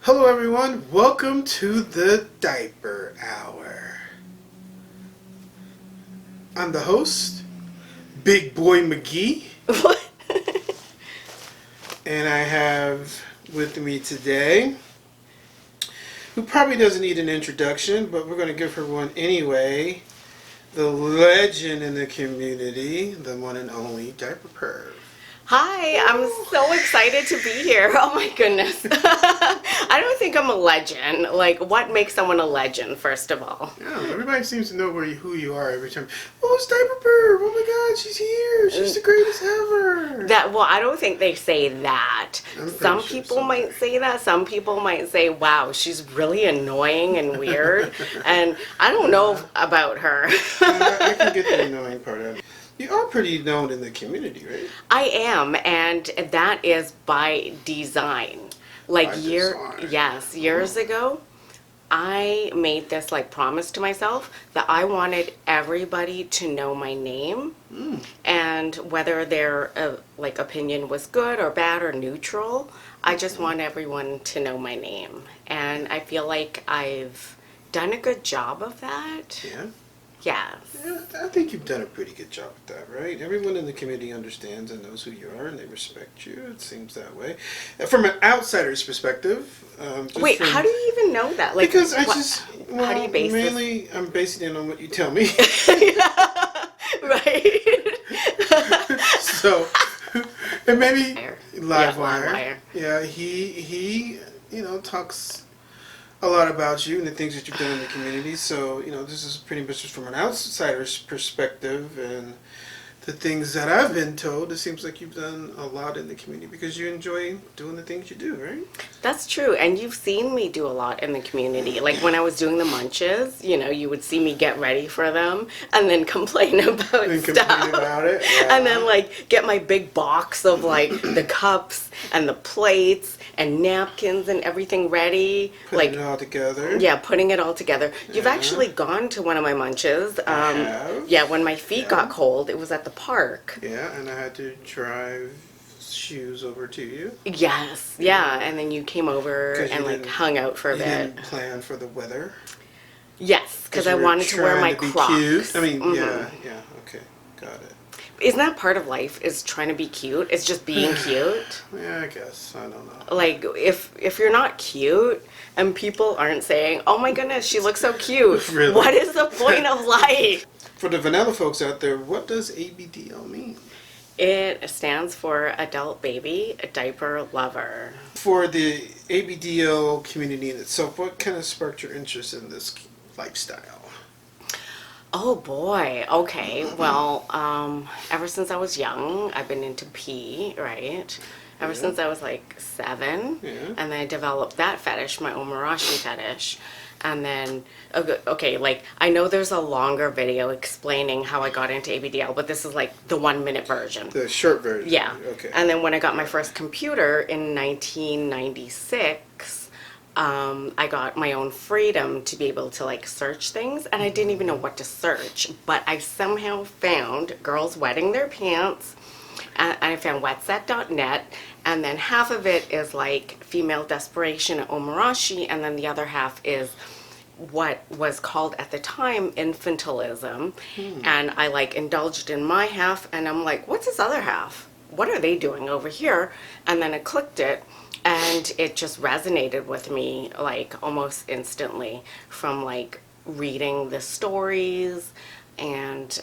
Hello everyone, welcome to the Diaper Hour. I'm the host, Big Boy McGee. What? And I have with me today, who probably doesn't need an introduction, but we're going to give her one anyway, the legend in the community, the one and only Diaperperv. Hi, I'm so excited to be here. Oh my goodness. I don't think I'm a legend. Like, what makes someone a legend, first of all? Yeah, everybody seems to know who you are every time. Oh, it's Diaperperv. Oh my God, she's here. She's the greatest ever. I don't think they say that. Some sure people somebody. might say that. Some people might say, wow, she's really annoying and weird. And I don't know about her. I can get the annoying part of it. You are pretty known in the community, right? I am, and that is by design. By design. Yes, years ago, I made this like promise to myself that I wanted everybody to know my name, and whether their like opinion was good or bad or neutral, I just want everyone to know my name, and I feel like I've done a good job of that. Yeah. Yes. Yeah, I think you've done a pretty good job with that, right? Everyone in the community understands and knows who you are, and they respect you. It seems that way. From an outsider's perspective, Wait, how do you even know that? Like, because I what- just how do you base this? mainly I'm basing it on what you tell me. Right. So, and maybe Live Livewire. Wire. Yeah, he talks a lot about you and the things that you've done in the community. So, this is pretty much just from an outsider's perspective, and the things that I've been told, it seems like you've done a lot in the community because you enjoy doing the things you do, right? That's true. And you've seen me do a lot in the community. Like when I was doing the munches, you would see me get ready for them and then complain about And stuff. complain about it. Yeah. And then like get my big box of like the cups and the plates and napkins and everything ready. Putting it all together. Yeah, putting it all together. You've Yeah. actually gone to one of my munches. I have. Yeah, when my feet Yeah. got cold, it was at the park. Yeah, and I had to drive shoes over to you. Yes, yeah, and then you came over 'Cause you and like didn't- hung out for a You bit. didn't plan for the weather. Yes, because I you were wanted to wear trying my to be Crocs. Cute. I mean, Mhm. yeah, okay, got it. Isn't that part of life? Is trying to be cute? It's just being cute. Yeah, I guess. I don't know. Like if you're not cute and people aren't saying, "Oh my goodness, she looks so cute," Really? what is the point of life? For the vanilla folks out there, what does ABDL mean? It stands for Adult Baby Diaper Lover. For the ABDL community in itself, what kind of sparked your interest in this lifestyle? Oh boy. Okay. Well, ever since I was young, I've been into pee, right? Ever Yeah. since I was like 7. Yeah. And then I developed that fetish, my omurashi fetish. And then, okay, like, I know there's a longer video explaining how I got into ABDL, but this is like the 1-minute version. The short version. Yeah. Okay. And then when I got my first computer in 1996, I got my own freedom to be able to like search things, and I didn't even know what to search, but I somehow found girls wetting their pants, and I found wetset.net, and then half of it is like female desperation and omurashi, and then the other half is what was called at the time infantilism, and I like indulged in my half, and I'm like, what's this other half? What are they doing over here? And then I clicked it, and it just resonated with me like almost instantly from like reading the stories, and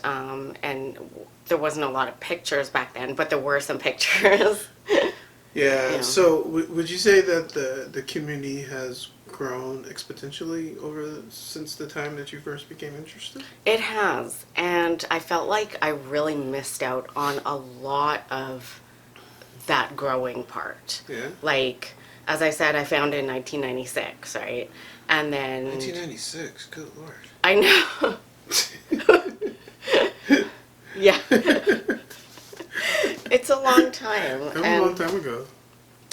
there wasn't a lot of pictures back then, but there were some pictures. Yeah. Yeah. So, would you say that the community has grown exponentially since the time that you first became interested? It has, and I felt like I really missed out on a lot of that growing part. Yeah. Like, as I said, I found it in 1996, right? And then 1996. Good Lord. I know. Yeah. It's a long time. That was a and long time ago.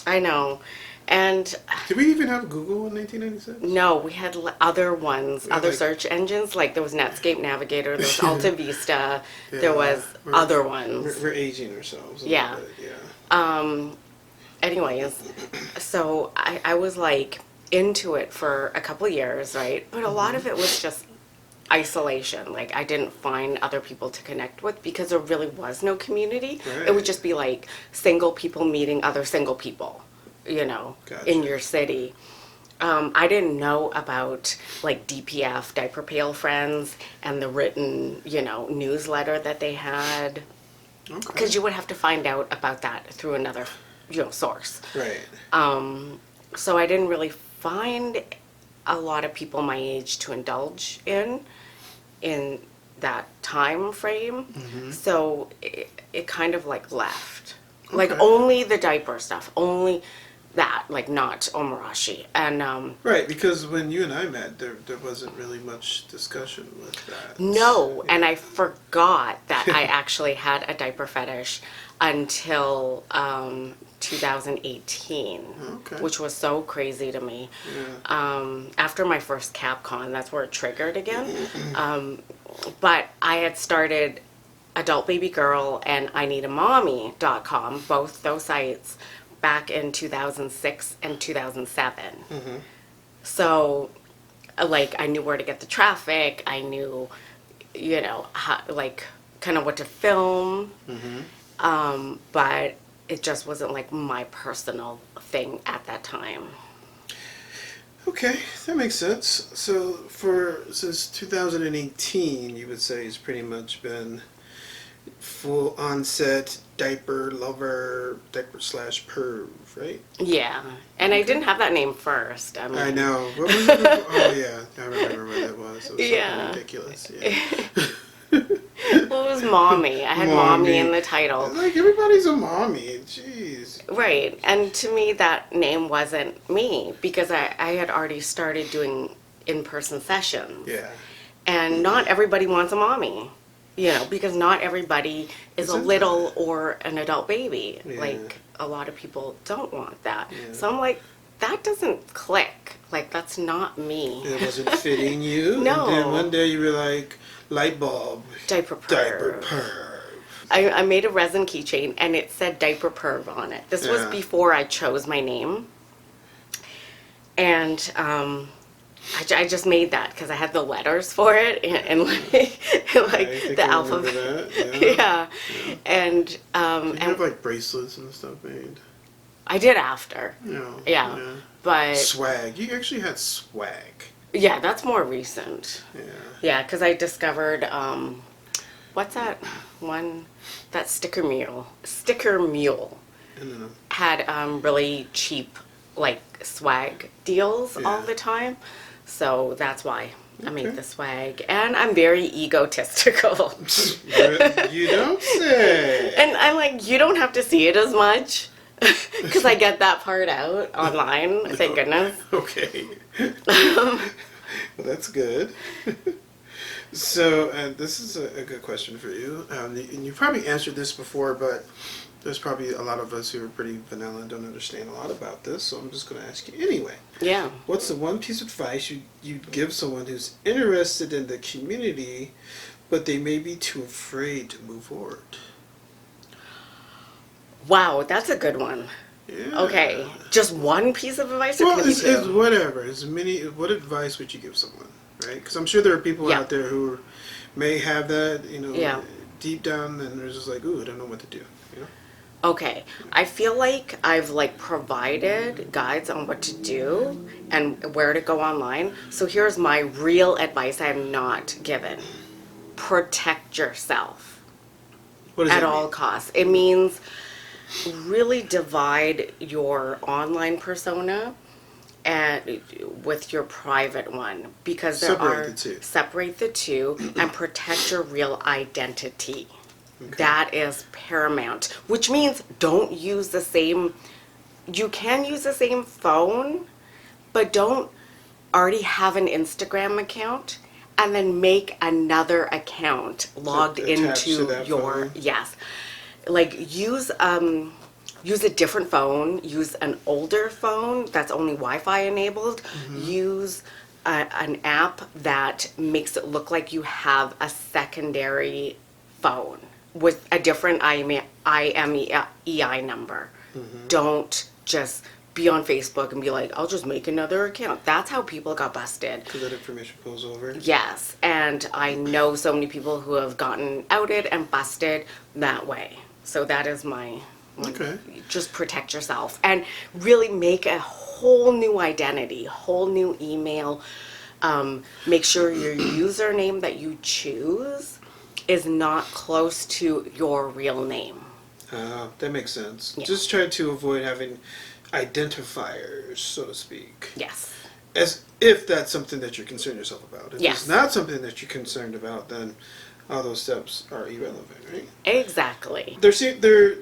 I know. And Did we even have Google in 1996? no, we had other ones, Yeah, other like- search engines. Like there was Netscape Navigator, there was Alta Vista, Yeah, there was we're- other ones. We're aging ourselves. A Yeah. little bit, yeah. Anyways, so I was like, into it for a couple years, right? But a lot of it was just isolation. Like, I didn't find other people to connect with because there really was no community. It would Right. just be like single people meeting other single people, you know, in Gotcha. your city. I didn't know about like DPF, Diaper Pail Friends, and the written, you know, newsletter that they had. Okay. Because you would have to find out about that through another, you know, source. Right. So I didn't really find a lot of people my age to indulge in that time frame. So it kind of like left. Like Okay. only the diaper stuff, only that, like not Omarashi. And Right, because when you and I met, there wasn't really much discussion with that. no, and I forgot that I actually had a diaper fetish until 2018, Okay. which was so crazy to me. Yeah. After my first CapCon, that's where it triggered again. But I had started Adult Baby Girl and IneedAMommy.com, both those sites, back in 2006 and 2007. So, like, I knew where to get the traffic. I knew, you know, how, like, kind of what to film. But it just wasn't, like, my personal thing at that time. Okay, that makes sense. So since 2018, you would say it's pretty much been full onset diaper lover, diaper slash perv, right? Yeah. And I didn't have that name first. I mean, I know. What was it before? Oh yeah, I remember what that was. It was Yeah. something ridiculous. Yeah. Well, it was Mommy. I had Mommy in the title. Like everybody's a mommy. Jeez. Right. And to me, that name wasn't me because I had already started doing in-person sessions. Yeah. And not everybody wants a mommy, you know, because not everybody is a Isn't little that- or an adult baby. Yeah. Like, a lot of people don't want that. Yeah. So I'm like, that doesn't click. Like, that's not me. It wasn't fitting you. No. And then one day you were like, light bulb, Diaperperv. diaper perv. I made a resin keychain and it said Diaperperv on it. This was Yeah. before I chose my name. And I just made that because I had the letters for it and like, I think the I remember alphabet. that. Yeah. And Did you and have like bracelets and stuff made? I did after. No. Yeah. But Swag. You actually had swag. yeah, that's more recent. Yeah. Yeah, because I discovered what's that one? That Sticker Mule. Sticker Mule And then had really cheap like swag deals all Yeah. the time. So that's why I Okay. made the swag. And I'm very egotistical. you don't say. And I'm like, you don't have to see it as much. Because I get that part out online, thank goodness. Okay. Well, that's good. So, this is a good question for you. And you probably answered this before, but there's probably a lot of us who are pretty vanilla and don't understand a lot about this, so I'm just going to ask you anyway. Yeah. What's the one piece of advice you'd give someone who's interested in the community, but they may be too afraid to move forward? Wow, that's a good one. Yeah. Okay, just one piece of advice, or Well, can it be it's two? whatever. It's many. What advice would you give someone, right? Because I'm sure there are people Yeah. out there who may have that, Yeah. deep down, and they're just like, ooh, I don't know what to do, you know? Okay, I feel like I've like provided guides on what to do and where to go online. So here's my real advice I have not given. Protect yourself What does at that all mean? costs. It means really divide your online persona and with your private one because there Separate are the two. separate the two and protect your real identity. That is paramount, which means don't use the same, you can use the same phone, but don't already have an Instagram account and then make another account logged attached to into that your, phone? yes. Like use a different phone, use an older phone that's only Wi-Fi enabled, use an app that makes it look like you have a secondary phone with a different IMEI number. Don't just be on Facebook and be like, I'll just make another account. That's how people got busted. Because that information goes over. Yes, and I know so many people who have gotten outed and busted that way. So that is my Okay. just protect yourself and really make a whole new identity, whole new email. Make sure your username that you choose is not close to your real name. That makes sense. Yeah. Just try to avoid having identifiers, so to speak. Yes. As if that's something that you're concerned yourself about. If Yes. it's not something that you're concerned about, then all those steps are irrelevant, right? Exactly. There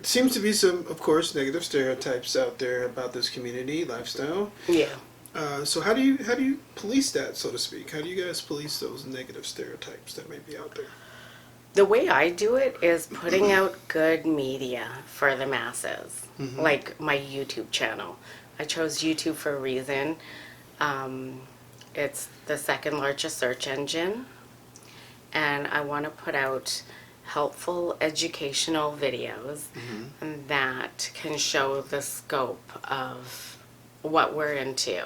seems to be some, of course, negative stereotypes out there about this community lifestyle. Yeah. So how do you police that, so to speak? How do you guys police those negative stereotypes that may be out there? The way I do it is putting out good media for the masses, like my YouTube channel. I chose YouTube for a reason. It's the second largest search engine, and I want to put out helpful educational videos that can show the scope of what we're into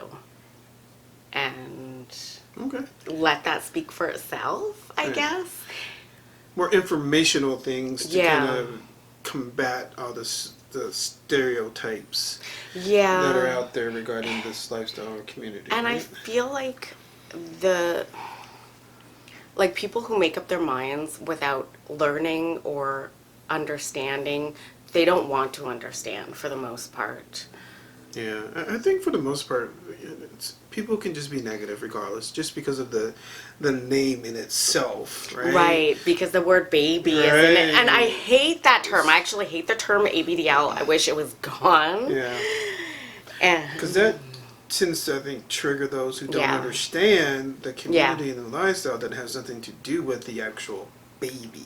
and Okay. let that speak for itself, I Right. guess. More informational things to Yeah. kind of combat all the stereotypes Yeah. that are out there regarding this lifestyle or community. And I right? feel like people who make up their minds without learning or understanding, they don't want to understand for the most part. Yeah, I think for the most part, people can just be negative regardless, just because of the name in itself, right? Right, because the word baby is in it. Right. And I hate that term. I actually hate the term ABDL. I wish it was gone. Yeah, And because that tends to, I think, trigger those who don't Yeah. understand the community and the lifestyle that has nothing to do with the actual baby.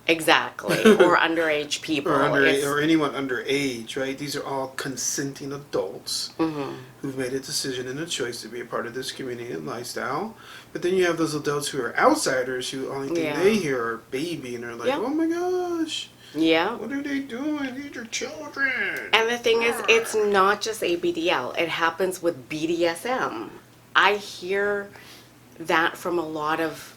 exactly. Or underage people. It's- Or anyone underage, right? These are all consenting adults who've made a decision and a choice to be a part of this community and lifestyle. But then you have those adults who are outsiders who only thing Yeah. they hear are baby, and they're like, Yeah. oh my gosh, yeah. what are they doing? These are children. And the thing is, it's not just ABDL. It happens with BDSM. I hear that from a lot of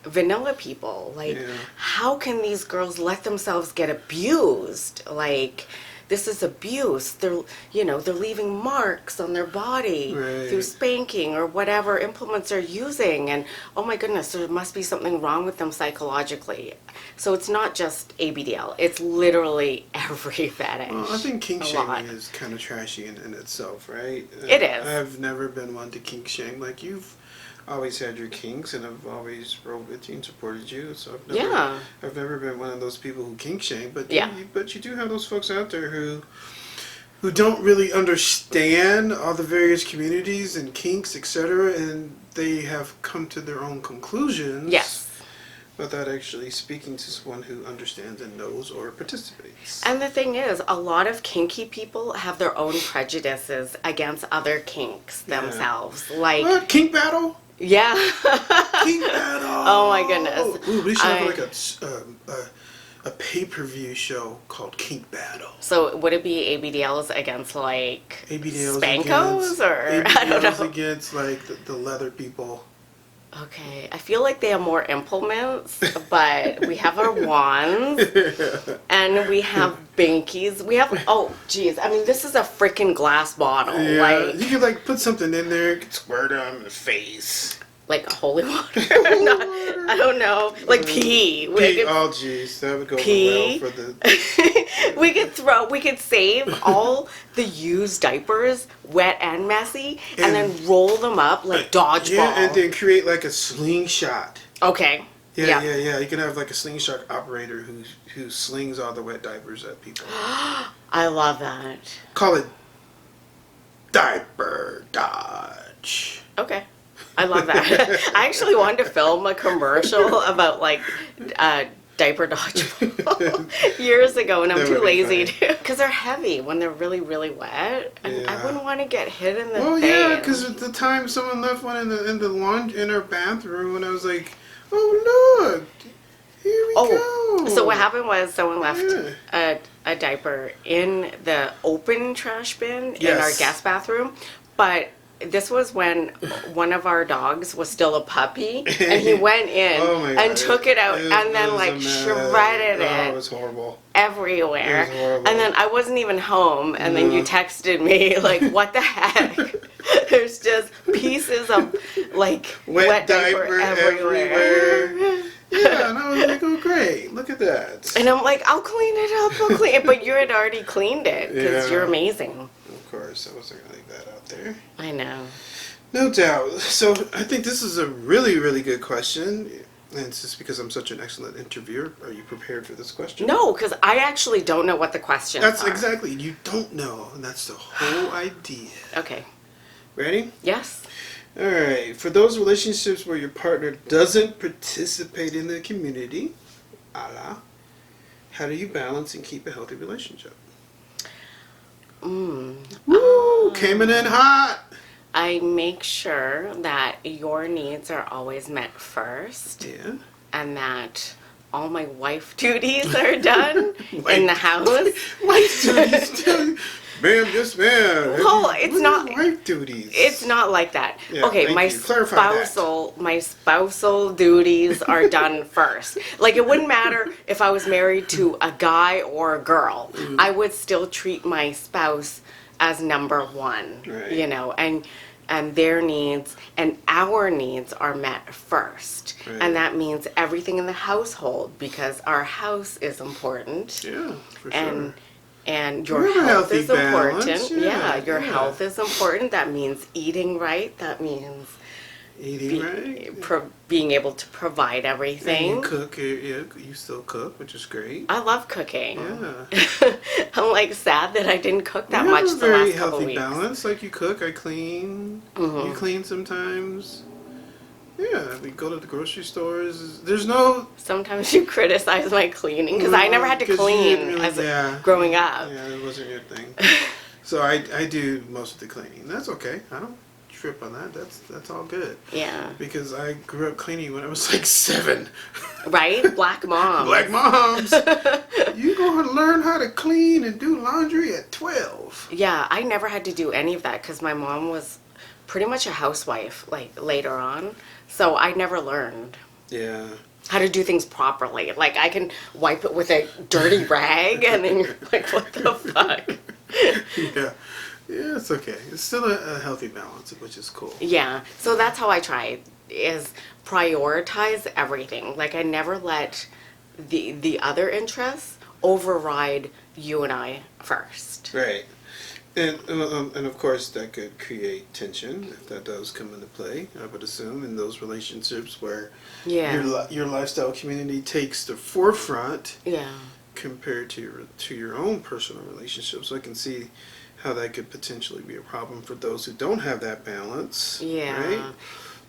vanilla people. Like, Yeah. how can these girls let themselves get abused? Like, this is abuse. They're leaving marks on their body Right. through spanking or whatever implements they're using. And oh my goodness, there must be something wrong with them psychologically. So it's not just ABDL. It's literally every fetish. Well, I think kink A lot. shaming is kind of trashy in itself, right? It is. I've never been one to kink shame. Like, you've always had your kinks, and I've always rode with you and supported you. So I've never been one of those people who kink shame. But Yeah. but you do have those folks out there who don't really understand all the various communities and kinks, etc., and they have come to their own conclusions. Yes. Without actually speaking to someone who understands and knows or participates. And the thing is, a lot of kinky people have their own prejudices against other kinks themselves. Like, What? Kink battle? yeah. Kink battle! Oh my goodness. Ooh, we should have like a pay-per-view show called Kink Battle. So would it be ABDLs against like ABDLs Spankos against, or I don't ABDLs know. against like the leather people. Okay, I feel like they have more implements, but we have our wands and we have binkies. We have geez, I mean this is a freaking glass bottle, Yeah, like you could like put something in there, you could squirt them in the face. like holy water. Not, I don't know, like pee. Pee. Oh jeez, that would go Pee. well for the. we could save all the used diapers, wet and messy, and then roll them up like dodgeball. Yeah, and then create like a slingshot. Okay. Yeah. You can have like a slingshot operator who slings all the wet diapers at people. I love that. Call it diaper dodge. Okay. I love that. I actually wanted to film a commercial about like diaper dodgeball years ago, and I'm That too would be lazy funny. to, because they're heavy when they're really, really wet, and I Yeah. wouldn't want to get hit in the Well, face. yeah, because at the time someone left one in the laundry in our bathroom, and I was like, oh look, Here we go. So what happened was someone left Yeah. a diaper in the open trash bin in our Yes. guest bathroom, but this was when one of our dogs was still a puppy, and he went in Oh my and God. took it out It and then was like a mess. shredded Oh, it it was horrible. everywhere. It was horrible. And then I wasn't even home, and then you texted me like, "What the heck?" There's just pieces of like wet diaper everywhere. Yeah, and I was like, oh great, look at that. And I'm like, I'll clean it up, I'll clean it. But you had already cleaned it because Yeah. you're amazing. Of course, I wasn't gonna leave that out there. I know. No doubt. So I think this is a really, really good question. And it's just because I'm such an excellent interviewer. Are you prepared for this question? No, because I actually don't know what the questions That's are. exactly. You don't know, and that's the whole idea. Okay. Ready? Yes. All right. For those relationships where your partner doesn't participate in the community, how do you balance and keep a healthy relationship? Woo! Came in hot. I make sure that your needs are always met first, Yeah. and that all my wife duties are done Wife in the house. Wife duties. Ma'am, yes, ma'am. Well, it's What not- is wife duties. It's not like that. Yeah, Okay, thank my you. Clarify that. spousal duties are done first. Like it wouldn't matter if I was married to a guy or a girl. Mm-hmm. I would still treat my spouse as number one. Right. You know, and their needs and our needs are met first. Right. And that means everything in the household, because our house is important. Yeah, for and sure. and your We have a health healthy is important. balance, Yeah, yeah, your yeah. health is important. That means eating right. That means Eating right. being able to provide And everything. you cook. You still cook, which is great. I love cooking. Yeah. I'm like sad that I didn't cook that We have much a the very last couple healthy weeks. balance. Like you cook, I clean. You clean sometimes. Yeah, we go to the grocery stores. There's no. Sometimes you criticize my cleaning because I never had to 'cause you clean didn't really- as yeah. growing up. Yeah, it wasn't your thing. So I do most of the cleaning. That's okay. I don't trip on that. That's all good. Yeah. Because I grew up cleaning when I was like 7. Right? Black mom. Black moms. You gonna learn how to clean and do laundry at 12. Yeah, I never had to do any of that because my mom was pretty much a housewife, like later on. So I never learned Yeah. how to do things properly. Like I can wipe it with a dirty rag, and then you're like, what the fuck? Yeah. Yeah, it's okay. It's still a healthy balance, which is cool. Yeah, so that's how I try, is prioritize everything. Like I never let the other interests override you and I first. Right. And of course that could create tension if that does come into play. I would assume in those relationships where Yeah. your lifestyle community takes the forefront Yeah. compared to your own personal relationships. So I can see how that could potentially be a problem for those who don't have that balance. Yeah. Right?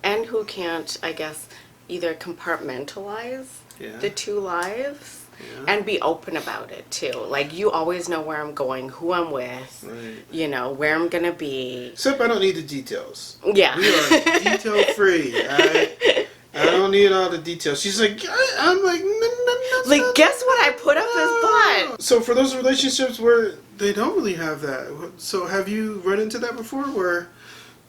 And who can't, I guess, either compartmentalize Yeah. the two lives Yeah. and be open about it too. Like you always know where I'm going, who I'm with, Right. you know, where I'm gonna be. Except I don't need the details. Yeah. We are detail free. I don't need all the details. She's like, I'm like, no. Like, guess what I put up his butt? So for those relationships where they don't really have that, so have you run into that before, where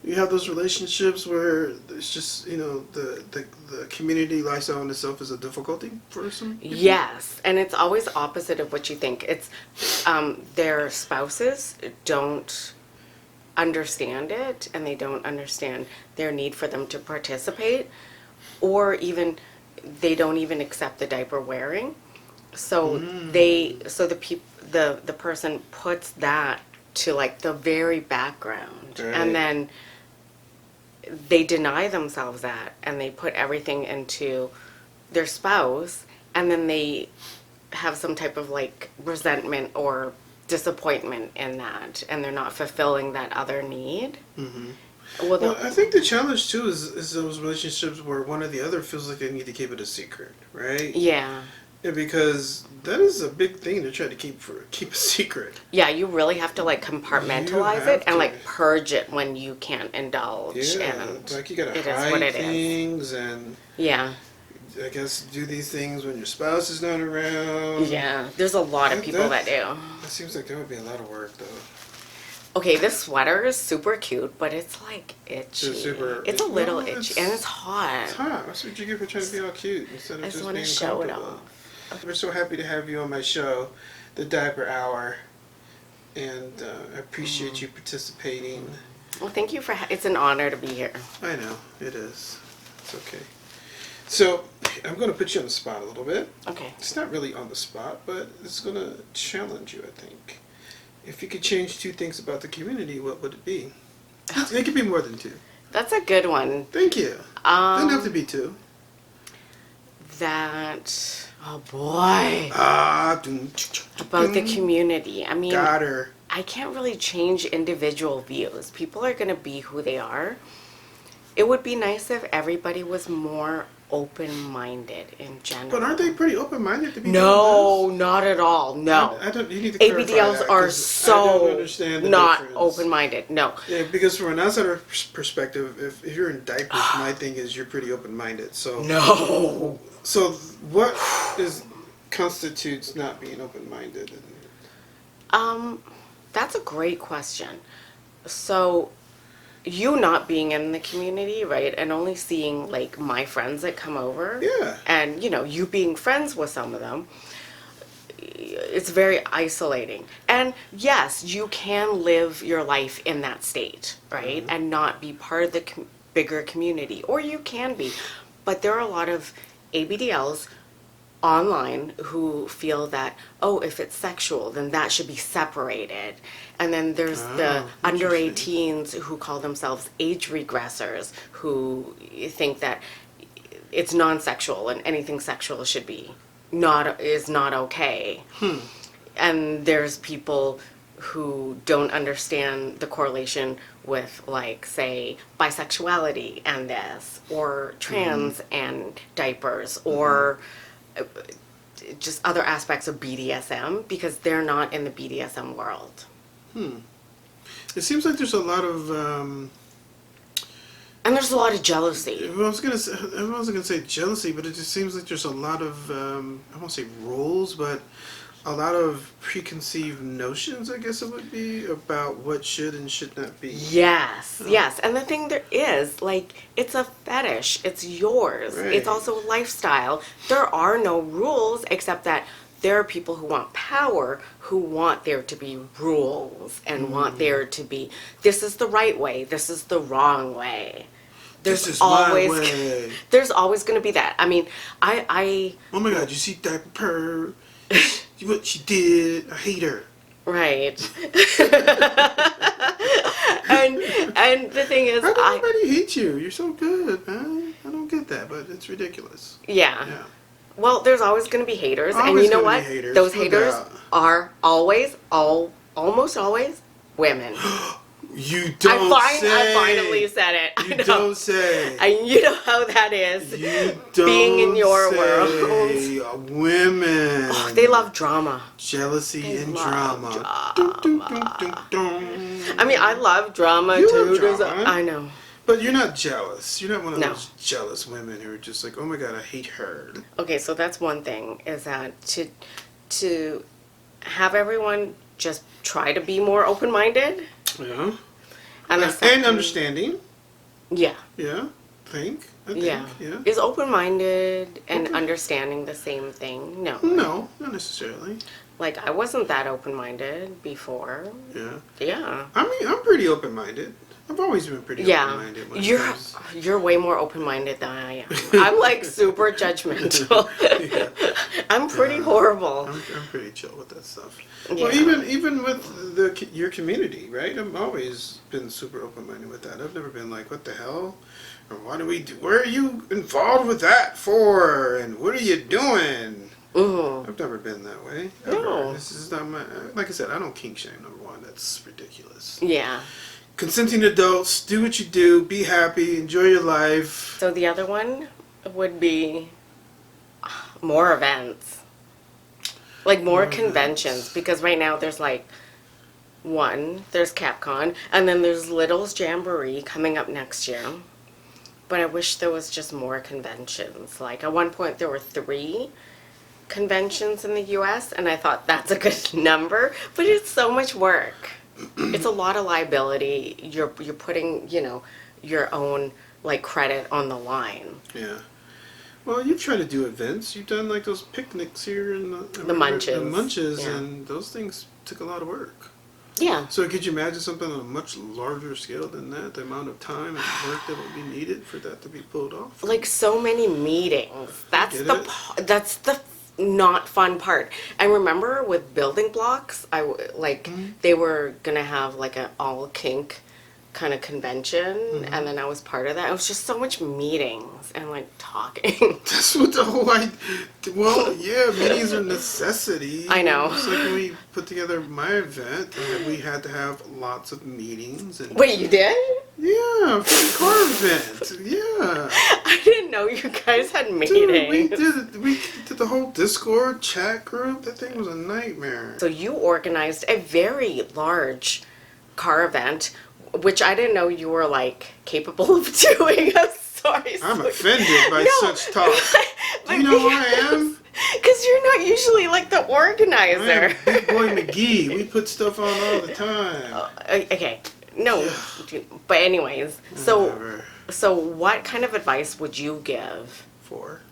you have those relationships where it's just, you know, the community lifestyle in itself is a difficulty for some people? Yes, and it's always opposite of what you think. It's their spouses don't understand it, and they don't understand their need for them to participate, or even they don't even accept the diaper wearing. So the person puts that to like the very background, Right. and then they deny themselves that, and they put everything into their spouse, and then they have some type of like resentment or disappointment in that, and they're not fulfilling that other need. Mm-hmm. Well, Well, I think the challenge too is those relationships where one or the other feels like they need to keep it a secret, right? yeah. Yeah, because that is a big thing to try to keep a secret. Yeah, you really have to like compartmentalize have it and to. like purge it when you can't indulge. Yeah, and like you gotta it is hide what it is. things and Yeah. I guess, do these things when your spouse is not around. Yeah, there's a lot of people that do. That seems like there would be a lot of work, though. Okay, this sweater is super cute, but it's like itchy. It's a little itchy, and it's hot. It's hot. That's what you get for trying to be all cute instead of I just want being to show it comfortable. off. We're so happy to have you on my show, the Diaper Hour, and I appreciate you participating. Well, thank you for. It's an honor to be here. I know it is. It's okay. So I'm going to put you on the spot a little bit. Okay. It's not really on the spot, but it's going to challenge you, I think. If you could change 2 things about the community, what would it be? It could be more than 2. That's a good one. Thank you. Doesn't have to be 2. That. Oh boy. About the About community. I mean, Got her. I can't really change individual views. People are going to be who they are. It would be nice if everybody was more open-minded in general. But aren't they pretty open-minded to be No, not at all. No. I don't. You need to clarify ABDLs that, are 'cause I don't so understand the not difference. open-minded. No. Yeah, because from an outsider perspective, if you're in diapers, my thing is you're pretty open-minded. So No. So what constitutes not being open-minded? That's a great question. So, you not being in the community, right, and only seeing like my friends that come over, Yeah. and you being friends with some of them, it's very isolating. And yes, you can live your life in that state, right, and not be part of the bigger community, or you can be, but there are a lot of ABDLs online who feel that, oh, if it's sexual, then that should be separated. And then there's the under interesting. 18s who call themselves age regressors, who think that it's non-sexual and anything sexual should be not okay. And there's people who don't understand the correlation with, like, say, bisexuality and this, or trans and diapers, or just other aspects of BDSM, because they're not in the BDSM world. It seems like there's a lot of. And there's a lot of jealousy. I wasn't gonna say jealousy, but it just seems like there's a lot of. I won't say rules, but a lot of preconceived notions, I guess it would be, about what should and should not be. Yes, yes. And the thing there is, like, it's a fetish. It's yours. Right. It's also a lifestyle. There are no rules, except that there are people who want power, who want there to be rules, and want there to be, this is the right way, this is the wrong way. This is my way. There's always going to be that. I mean, I Oh my God! You see Diaperperv? What she did? I hate her. right. and the thing is, How can everybody hate you? You're so good, man. I don't get that, but it's ridiculous. yeah. Yeah. Well, there's always going to be haters, and Always you know gonna what? be haters, Those no haters doubt. are almost always women. You don't I finally said it. I You know. don't say. And you know how that is. You don't being in your say. world. Women. Oh, they love drama. Jealousy They and love drama. drama. I mean, I love drama You too. love There's a- drama. I know. But you're not jealous. You're not one of No. those jealous women who are just like, oh my God, I hate her. Okay, so that's one thing, is that to have everyone just try to be more open-minded. Yeah. And, And understanding. Yeah. Yeah. I think. Yeah. Yeah. Is open-minded and Okay. understanding the same thing? No. No, not necessarily. Like, I wasn't that open-minded before. Yeah. Yeah. I mean, I'm pretty open-minded. I've always been pretty Yeah. open-minded. When it You're comes- you're way more open-minded than I am. I'm like super judgmental. Yeah. I'm pretty horrible. I'm pretty chill with that stuff. Yeah. Well, even with your community, right? I've always been super open-minded with that. I've never been like, what the hell? Or why do we do? Where are you involved with that for? And what are you doing? Mhm. I've never been that way. Ever. No. This is not my. Like I said, I don't kink shame. Number one, that's ridiculous. Yeah. Consenting adults, do what you do, be happy, enjoy your life. So the other one would be more events. Like more conventions, events. because right now there's like there's Capcom, and then there's Little's Jamboree coming up next year. but I wish there was just more conventions. Like at one point there were 3 conventions in the US, and I thought that's a good number, but it's so much work. It's a lot of liability. You're putting, your own like credit on the line. Yeah. Well, you've tried to do events. You've done like those picnics here in The Munches. The Munches, Yeah. and those things took a lot of work. Yeah. So could you imagine something on a much larger scale than that? The amount of time and work that would be needed for that to be pulled off? Like so many meetings. That's Get the it? that's the not fun part. I remember with building blocks, they were gonna have like an all kink kind of convention, and then I was part of that. It was just so much meetings and like talking. That's what the whole well, yeah, meetings are necessity. I know. It's like when we put together my event, and we had to have lots of meetings. And Wait, you did? yeah, for the car event. Yeah. I didn't know you guys had meetings. Dude, we did the whole Discord chat group. That thing was a nightmare. So you organized a very large car event, which I didn't know you were like capable of doing. I'm sorry. I'm offended by No. such talk. Do you know who I am? Because you're not usually like the I organizer. am Big Boy McGee. We put stuff on all the time. Okay. No. But anyways, Whatever. so what kind of advice would you give for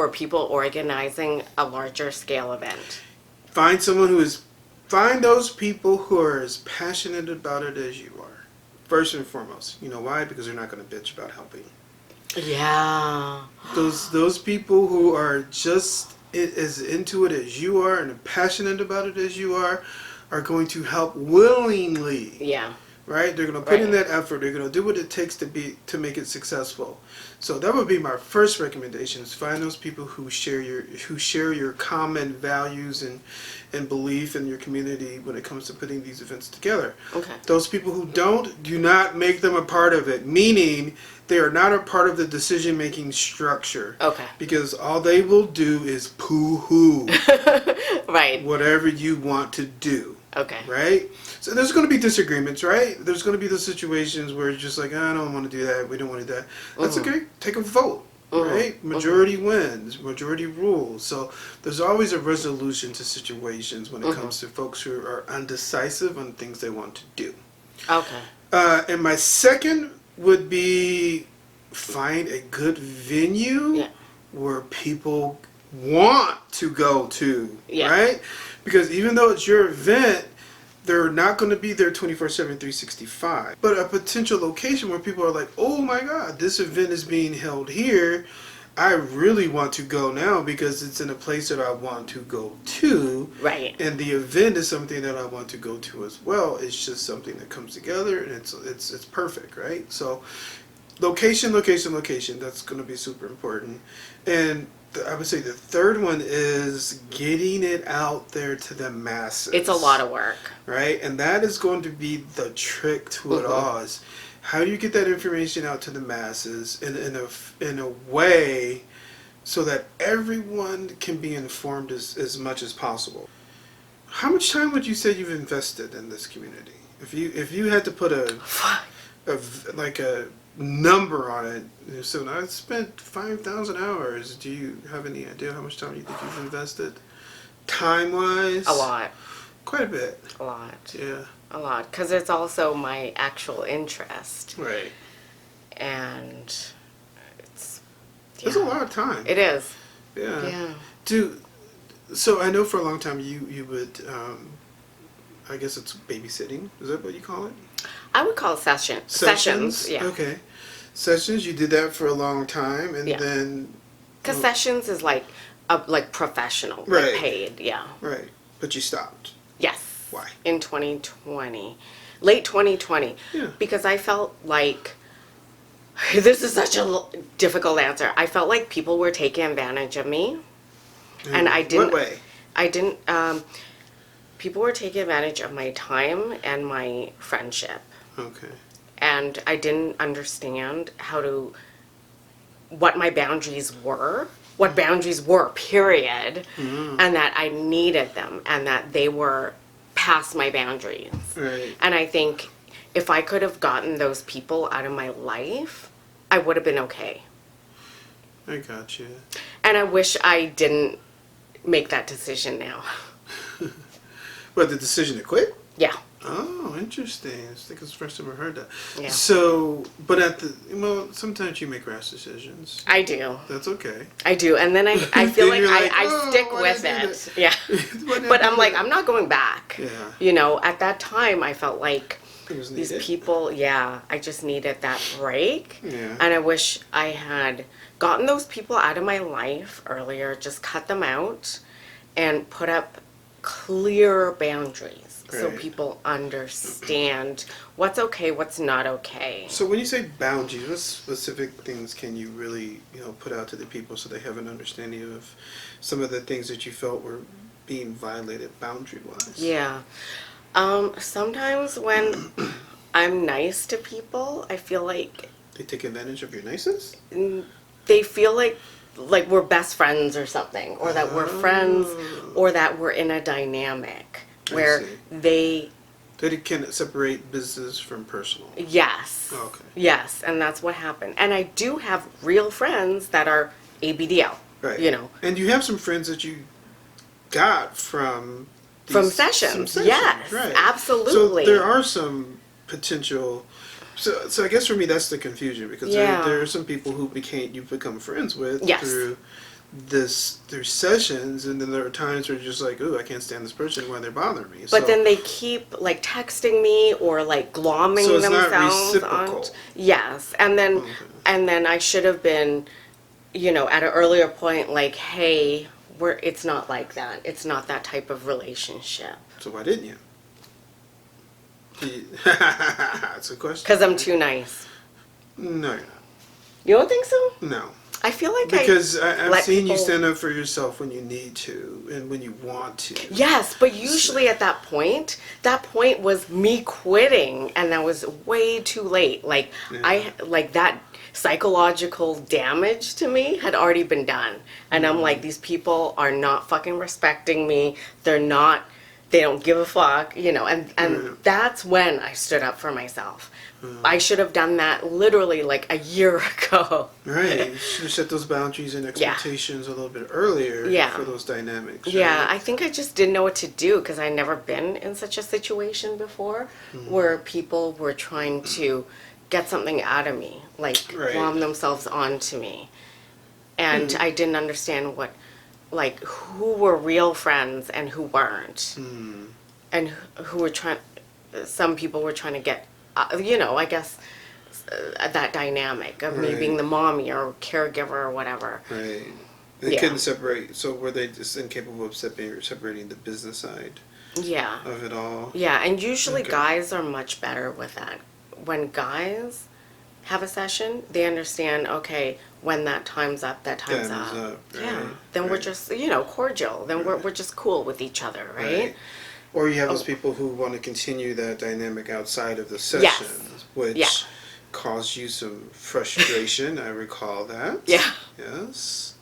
people organizing a larger scale event? Find those people who are as passionate about it as you are. First and foremost. You know why? Because they're not going to bitch about helping. Yeah. Those people who are just as into it as you are and passionate about it as you are going to help willingly. Yeah. Right? They're going to put in Right. that effort. They're going to do what it takes to make it successful. So that would be my first recommendation: is find those people who share your common values and belief in your community when it comes to putting these events together. Okay. Those people who don't, do not make them a part of it. Meaning they are not a part of the decision-making structure. Okay. Because all they will do is poo-hoo Right. whatever you want to do. Okay. Right? So there's going to be disagreements, right? There's going to be those situations where it's just like, I don't want to do that. We don't want to do that. That's okay. Take a vote. Right? Majority wins. Majority rules. So there's always a resolution to situations when it comes to folks who are undecisive on things they want to do. Okay. And my second would be find a good venue where people want to go to. Yeah. Right? Because even though it's your event, they're not going to be there 24/7, 365. But a potential location where people are like, oh my God, this event is being held here. I really want to go now because it's in a place that I want to go to. Right. And the event is something that I want to go to as well. It's just something that comes together, and it's perfect, right? So location. That's going to be super important. And I would say the third one is getting it out there to the masses. It's a lot of work. Right? And that is going to be the trick to it all. Is how do you get that information out to the masses in a way so that everyone can be informed as much as possible? How much time would you say you've invested in this community? If you had to put a number on it, so I spent 5,000 hours. Do you have any idea how much time you think you've invested? Time-wise? A lot. Quite a bit. A lot. Yeah. A lot. Because it's also my actual interest. Right. And it's... It's a lot of time. It is. Yeah. So I know for a long time you would, I guess it's babysitting. Is that what you call it? I would call it sessions. Yeah. Okay. Sessions. You did that for a long time, and Yeah. then. Because sessions is like professional, Right. like paid. Yeah. Right. But you stopped. Yes. Why? In 2020, late 2020. Yeah. Because I felt like this is such a difficult answer. I felt like people were taking advantage of me, and I didn't. What way? I didn't. People were taking advantage of my time and my friendship. Okay. And I didn't understand what my boundaries were, period, and that I needed them, and that they were past my boundaries. Right. And I think if I could have gotten those people out of my life I would have been okay. I got you. And I wish I didn't make that decision now. But the decision to quit? Yeah. Oh, interesting. I think it's the first time I heard that. Yeah. So, but sometimes you make rash decisions. I do. That's okay. I do. And then I feel Then like you're like, I "Oh, stick why with did I do it. Yeah. Why did I But do I'm like, that?" I'm not going back. Yeah. You know, at that time, I felt like It was these needed. people, I just needed that break. Yeah. And I wish I had gotten those people out of my life earlier, just cut them out and put up clear boundaries so Right. people understand what's okay, what's not okay. So when you say boundaries, what specific things can you really, put out to the people so they have an understanding of some of the things that you felt were being violated boundary-wise? Yeah. Sometimes when I'm nice to people, I feel like They take advantage of your niceness? they feel like we're best friends or something, or that we're friends, or that we're in a dynamic where That it can separate business from personal. yes. Okay. Yes, and that's what happened. And I do have real friends that are ABDL. Right. You know. And you have some friends that you got from Sessions. some Yes, right. absolutely. So there are some potential. So I guess for me that's the confusion, because there are some people who you've become friends with Yes. through sessions, and then there are times where you're just like, ooh, I can't stand this person when they're bothering me. But then they keep like texting me or like glomming So it's not themselves reciprocal. on. Yes, and then I should have been, at an earlier point, like, hey, it's not like that. It's not that type of relationship. So why didn't you? That's a question. Because I'm too nice. No, you're not. You don't think so? No. I feel like Because I've let seen you people- stand up for yourself when you need to and when you want to. Yes, but usually at that point was me quitting, and that was way too late. Like that psychological damage to me had already been done, and I'm like, these people are not fucking respecting me. They don't give a fuck, and that's when I stood up for myself. I should have done that literally like a year ago. Right. You should have set those boundaries and expectations a little bit earlier for those dynamics. Right? Yeah, I think I just didn't know what to do because I never been in such a situation before where people were trying to get something out of me, like glom themselves onto me. And I didn't understand who were real friends and who weren't. And who were some people were trying to get, I guess, that dynamic of me being the mommy or caregiver or whatever. Right. They couldn't separate, so were they just incapable of separating the business side of it all? Yeah, and usually guys are much better with that. When guys have a session, they understand, okay, when that time's up, that time's up. Right, yeah. Then we're just, cordial. Then we're just cool with each other, right? Or you have those people who want to continue that dynamic outside of the sessions, which caused you some frustration. I recall that. Yeah. Yes.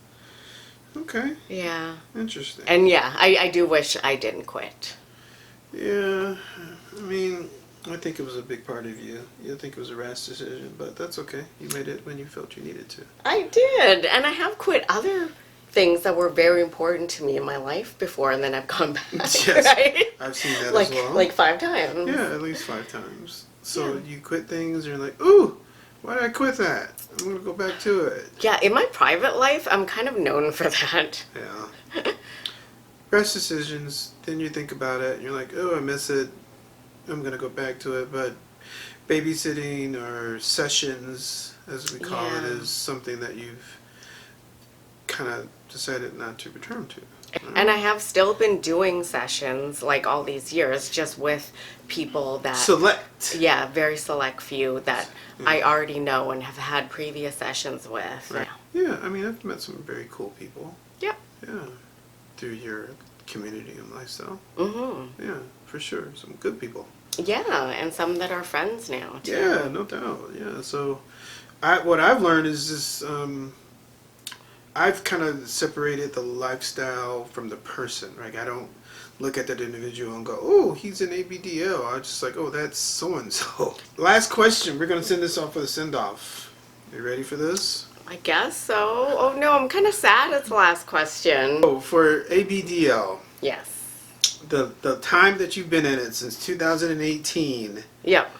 Okay. Yeah. Interesting. And I do wish I didn't quit. Yeah. I mean, I think it was a big part of you. You think it was a rash decision, but that's okay. You made it when you felt you needed to. I did. And I have quit other things that were very important to me in my life before, and then I've gone back. Yes. Right? I've seen that like, as well. Like 5 times. Yeah, at least 5 times. So you quit things, and you're like, ooh, why did I quit that? I'm going to go back to it. Yeah, in my private life, I'm kind of known for that. Yeah. Rash decisions, then you think about it, and you're like, oh, I miss it. I'm going to go back to it. But babysitting or sessions, as we call it, is something that you've kind of decided not to return to. And I have still been doing sessions like all these years, just with people that Select. Yeah, very select few that I already know and have had previous sessions with. Right. Yeah, I mean, I've met some very cool people. Yeah. Yeah. Through your community and lifestyle. Mm-hmm. Yeah, for sure. Some good people. Yeah, and some that are friends now too. Yeah, no doubt. Yeah, so what I've learned is just I've kind of separated the lifestyle from the person. Like, I don't look at that individual and go, oh, he's an ABDL. I just like, oh, that's so-and-so. Last question. We're going to send this off for the send-off. You ready for this? I guess so. Oh no, I'm kind of sad it's the last question. Oh, for ABDL, Yes. the time that you've been in it since 2018, Yep.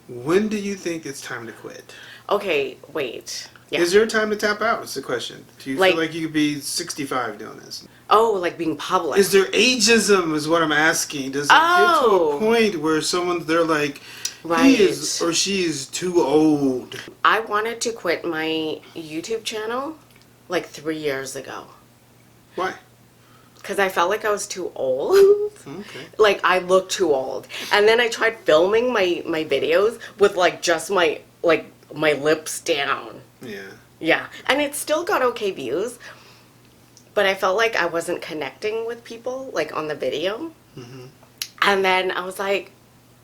when do you think it's time to quit? Okay, wait. Yeah. Is there a time to tap out? Is the question. Do you Like- feel like you could be 65 doing this? Oh, like being public. Is there ageism is what I'm asking. Does it get to Oh. a point where they're like, Right. he is or she is too old? I wanted to quit my YouTube channel like 3 years ago. Why? Because I felt like I was too old. Okay. Like I looked too old. And then I tried filming my videos with like just my lips down. Yeah. Yeah. And it still got okay views. But I felt like I wasn't connecting with people like on the video. Mm-hmm. And then I was like,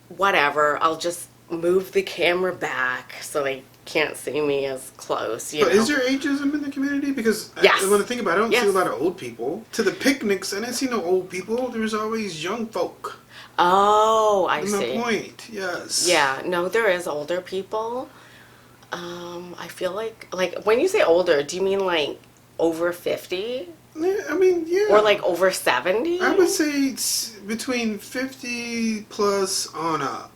whatever, I'll just move the camera back so they can't see me as close, you But know? is there ageism in the community? Because Yes. when I think about it, I don't see Yes. a lot of old people. To the picnics, I didn't see no old people. There's always young folk. Oh, I That's see. my point. Yes. Yeah, no, there is older people. I feel like when you say older, do you mean like over 50? Yeah, I mean, yeah. Or like over 70? I would say it's between 50 plus on up.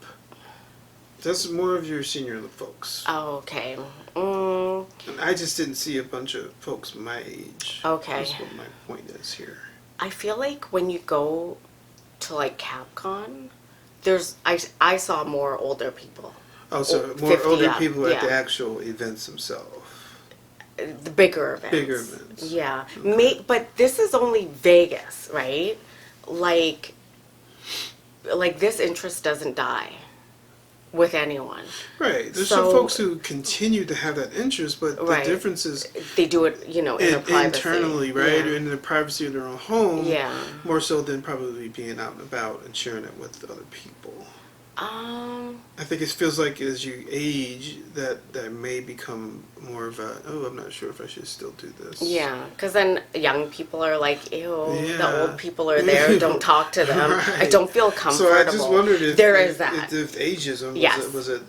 That's more of your senior folks. Oh, okay. And I just didn't see a bunch of folks my age. Okay. That's what my point is here. I feel like when you go to like Capcom, I saw more older people. Oh, so more 50 older up, people at yeah. the actual events themselves. The bigger events. Bigger events. Yeah. But this is only Vegas, right? Like this interest doesn't die with anyone. Right. There's So- some folks who continue to have that interest, but the Right. difference is They do it, in their privacy. internally, right? Yeah. Or in the privacy of their own home. Yeah. More so than probably being out and about and sharing it with other people. I think it feels like as you age, that may become more of a, I'm not sure if I should still do this. Yeah, because then young people are like, ew, Yeah. the old people are there, don't talk to them. I Right. don't feel So comfortable. I just wondered if there is that. if ageism Yes. was a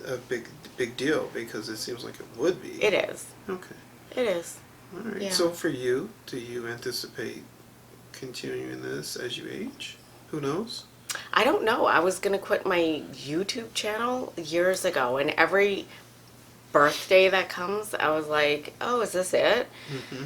big deal, because it seems like it would be. It is. Okay. It is. All right. Yeah. So for you, do you anticipate continuing this as you age? Who knows? I don't know. I was going to quit my YouTube channel years ago, and every birthday that comes, I was like, oh, is this it? Mm-hmm.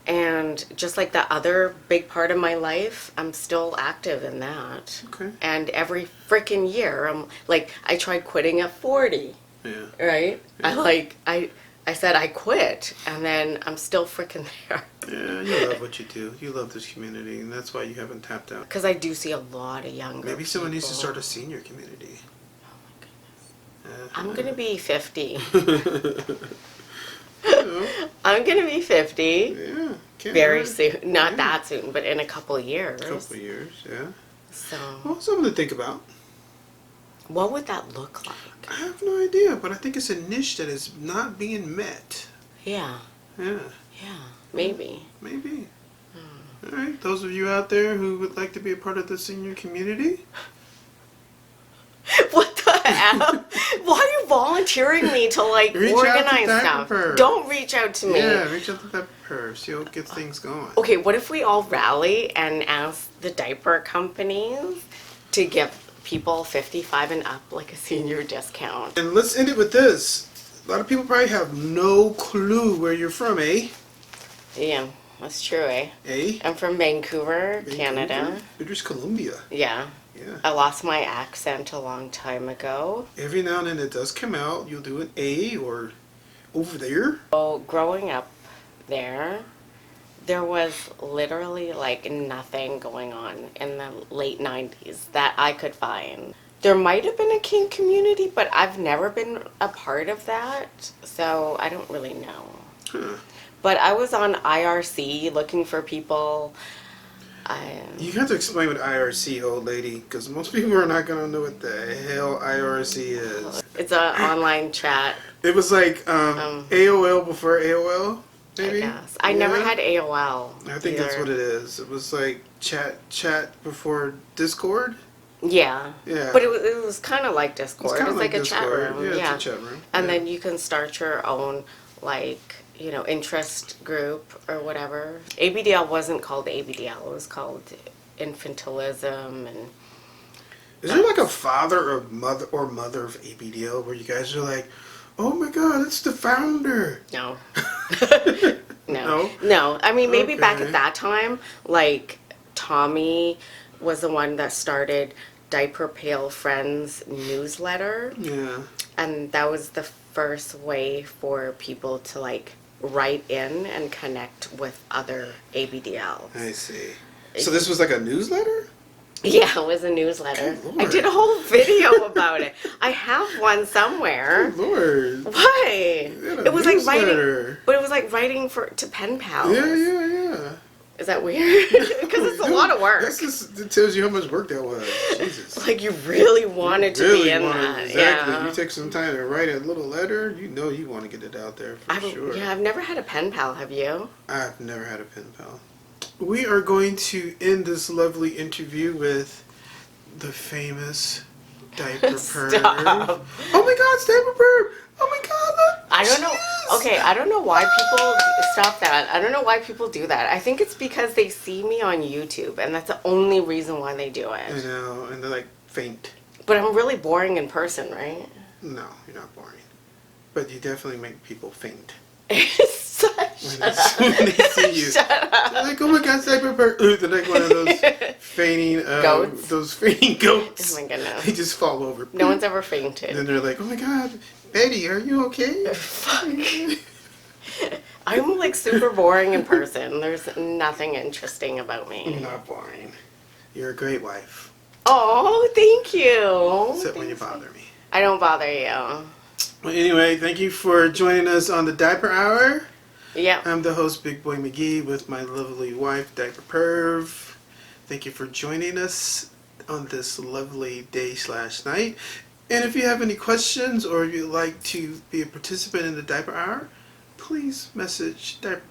And just like the other big part of my life, I'm still active in that. Okay. And every freaking year, I'm like, I tried quitting at 40, Yeah. right? Yeah. I said I quit, and then I'm still freaking there. Yeah, you love what you do. You love this community, and that's why you haven't tapped out. Because I do see a lot of younger Maybe someone needs to people. start a senior community. I'm going to be 50. know. I'm going to be 50 Yeah. Can't very hurt. soon. Not Yeah. that soon, but in a couple years. A couple of years, yeah. So, Well, something to think about. what would that look like? I have no idea, but I think it's a niche that is not being met. Yeah, Yeah, yeah, maybe. maybe. All right, those of you out there who would like to be a part of the senior community, What the hell? Why are you volunteering me to like Reach out to organize stuff? Diaperperv. Don't reach out to me. yeah, reach out to Diaperperv. See what gets things going. Okay, what if we all rally and ask the diaper companies to give people 55 and up like a senior discount? And let's end it with this. A lot of people probably have no clue where you're from, eh? Yeah, that's true, eh? Eh? I'm from Vancouver, Canada. British Columbia. Yeah. Yeah. I lost my accent a long time ago. Every now and then it does come out. You'll do an A or over there. So growing up there was literally like nothing going on in the late 90s that I could find. There might have been a kink community, but I've never been a part of that, so I don't really know. Huh. But I was on IRC looking for people. You have to explain what IRC, old lady, because most people are not going to know what the hell IRC is. It's an online chat, It was like AOL before AOL, I maybe? guess. I never had AOL. I think that's either. what it is. It was like chat before Discord. Yeah. Yeah. But it was kind of like Discord. kinda It's like a chat Discord. room. Yeah, Yeah. it's a chat room. And Yeah. then you can start your own like, you know, interest group or whatever. ABDL wasn't called ABDL. It was called infantilism and Is there like a father or mother of ABDL where you guys are like, oh my god, it's the founder? no. No? No. I mean, maybe back Okay. at that time, like Tommy was the one that started Diaper Pale Friends newsletter. Yeah. And that was the first way for people to like write in and connect with other ABDLs. I see. So this was like a newsletter? Yeah, it was a newsletter. Good I Lord. did a whole video about it. I have one somewhere. Good Lord. Why? Yeah, It was like newsletter. writing, but it was like writing to pen pals. Yeah. Is that weird? Because it's a lot of work. It tells you how much work that was. Jesus. Like you really wanted to be in that. Exactly. Yeah. You take some time to write a little letter, you know you want to get it out there for sure. Yeah, I've never had a pen pal. Have you? I've never had a pen pal. We are going to end this lovely interview with the famous Diaperperv. Stop. Oh my god, it's Diaperperv! Oh my god, look! I don't know. Yes! Okay, I don't know why people stop that. I don't know why people do that. I think it's because they see me on YouTube, and that's the only reason why they do I it. know, and they're like faint. But I'm really boring in person, right? No, you're not boring. But you definitely make people faint. Shut When they see you. Shut up. They're like, oh my god, Diaperperv! They're like one of those fainting Goats? Those fainting goats. Oh my goodness. They just fall over. No one's ever And fainted. then they're like, oh my god, Betty, are you okay? Fuck. I'm like super boring in person. There's nothing interesting about You're me. not boring. You're a great wife. Oh, thank you. Except when you bother me. I don't bother you. Well, anyway, thank you for joining us on the Diaper Hour. Yep. I'm the host, Big Boy McGee, with my lovely wife, Diaperperv. Thank you for joining us on this lovely day/night. And if you have any questions or if you'd like to be a participant in the Diaper Hour, please message Diaperperv.